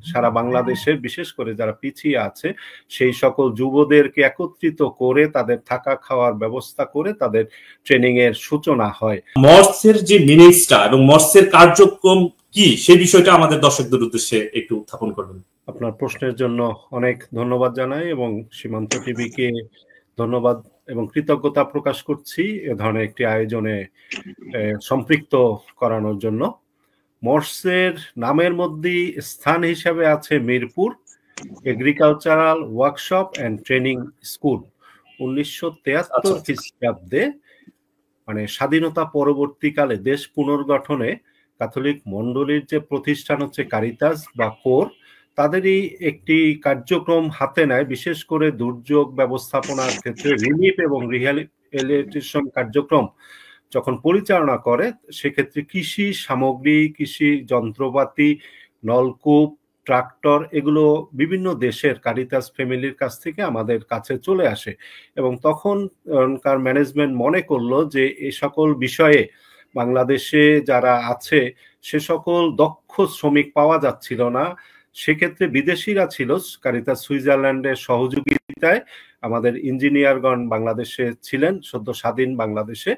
সারা বাংলাদেশের বিশেষ করে যারা পিছিয়ে আছে সেই সকল যুবদেরকে একত্রিত করে তাদের থাকা খাওয়ার ব্যবস্থা করে তাদের ট্রেনিং এর সূচনা হয়। মর্সের যে মিনিংসটা এবং মর্সের কার্যক্রম কি সেই বিষয়টা আমাদের দর্শকদের উদ্দেশ্যে একটু উত্থাপন করবেন। আপনার প্রশ্নের জন্য অনেক ধন্যবাদ জানাই এবং সীমান্ত টিভিকে ধন্যবাদ এবং কৃতজ্ঞতা প্রকাশ করছি এ ধরনের একটি আয়োজনে সম্পৃক্ত করানোর জন্য। মর্সের নামের মধ্যে স্থান হিসাবে আছে Mirpur agricultural workshop and training school. 1973 খ্রিস্টাব্দে মানে স্বাধীনতা পরবর্তীকালে দেশ পুনর্গঠনে ক্যাথলিক মণ্ডলীর যে প্রতিষ্ঠান হচ্ছে কারিতাস বা কোর, তাদেরই একটি কার্যক্রম হাতে নেয়, বিশেষ করে দুর্যোগ ব্যবস্থাপনার ক্ষেত্রে রিলিফ এবং রিহ্যাবিলিটেশন কার্যক্রম যখন পরিচালনা করে সেক্ষেত্রে কৃষি সামগ্রী, কৃষি যন্ত্রপাতি, নলকূপ, ট্রাক্টর এগুলো বিভিন্ন দেশের কারিতাস ফ্যামিলির কাছ থেকে আমাদের কাছে চলে আসে এবং তখনকার ম্যানেজমেন্ট মনে করলো যে এই সকল বিষয়ে বাংলাদেশে যারা আছে সে সকল দক্ষ শ্রমিক পাওয়া যাচ্ছিল না। সেক্ষেত্রে বিদেশিরা ছিল, কারিতাস সুইজারল্যান্ডের সহযোগিতায় আমাদের ইঞ্জিনিয়ারগণ বাংলাদেশে ছিলেন সদ্য স্বাধীন বাংলাদেশে।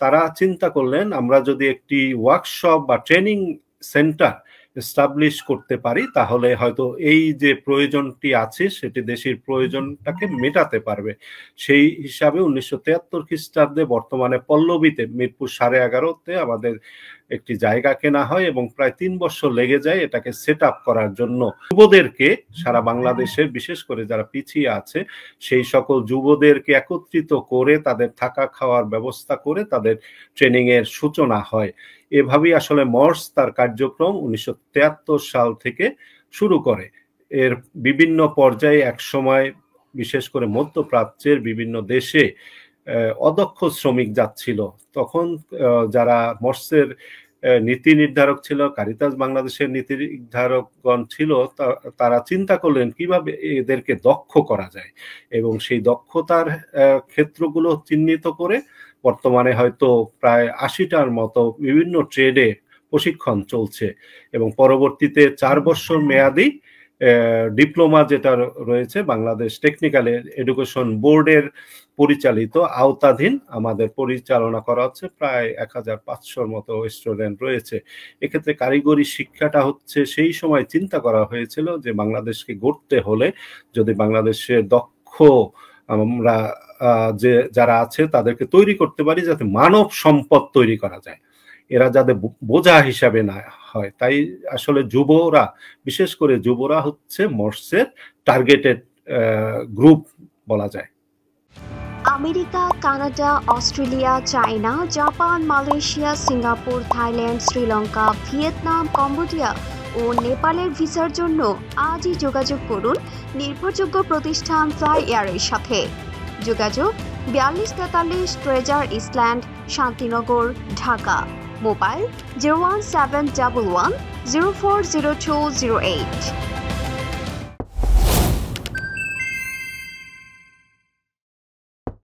তারা চিন্তা করলেন আমরা যদি একটি ওয়ার্কশপ বা ট্রেনিং সেন্টার এস্টাবলিশ করতে পারি তাহলে হয়তো এই যে প্রয়োজনটি আছে সেটি দেশের প্রয়োজনটাকে মেটাতে পারবে। সেই হিসাবে 1973 খ্রিস্টাব্দে বর্তমানে পল্লবীতে মিরপুর 11.5-তে আমাদের একটি জায়গা কেনা হয় এবং প্রায় 3 বছর লেগে যায় এটাকে সেট আপ করার জন্য। যুবদেরকে সারা বাংলাদেশের বিশেষ করে যারা পিছিয়ে আছে সেই সকল যুবদেরকে একত্রিত করে তাদের থাকা খাওয়ার ব্যবস্থা করে তাদের ট্রেনিং এর সূচনা হয়। এভাবেই আসলে মর্স তার কার্যক্রম 1973 সাল থেকে শুরু করে। এর বিভিন্ন পর্যায়ে এক সময় বিশেষ করে মধ্যপ্রাচ্যের বিভিন্ন দেশে অদক্ষ শ্রমিক যাচ্ছিল। তখন যারা মর্সের নীতি নির্ধারক ছিল, কারিতাস বাংলাদেশের নীতি নির্ধারকগণ ছিল, তারা চিন্তা করলেন কিভাবে এদেরকে দক্ষ করা যায় এবং সেই দক্ষতার ক্ষেত্রগুলো চিহ্নিত করে বর্তমানে হয়তো প্রায় 80টার মতো বিভিন্ন ট্রেডে প্রশিক্ষণ চলছে এবং পরবর্তীতে 4 বছর মেয়াদী ডিপ্লোমা যেটা রয়েছে বাংলাদেশ টেকনিক্যাল এডুকেশন বোর্ডের পরিচালিত আওতাধীন আমাদের পরিচালনা করা হচ্ছে। প্রায় 1500-র মতো স্টুডেন্ট রয়েছে। এক্ষেত্রে কারিগরি শিক্ষাটা হচ্ছে সেই সময় চিন্তা করা হয়েছিল যে বাংলাদেশকে গড়তে হলে যদি বাংলাদেশের দক্ষ আমরা যে যারা আছে তাদেরকে তৈরি করতে পারি যাতে মানব সম্পদ তৈরি করা যায়, এরা যাতে বোঝা হিসাবে না হয়। তাই আসলে যুবরা, বিশেষ করে যুবরা হচ্ছে মর্সের টার্গেটেড গ্রুপ বলা যায়। America, Canada, Australia, China, Japan, Malaysia, Singapore, Thailand, Sri Lanka, Vietnam, Cambodia ও নেপালের ভিসার জন্য আজই যোগাযোগ করুন নির্ভরযোগ্য প্রতিষ্ঠান ফ্লাই এয়ারের সাথে। যোগাযোগ 4243 treasure Eastland, Shantinagar, Dhaka. Mobile 01711 040208।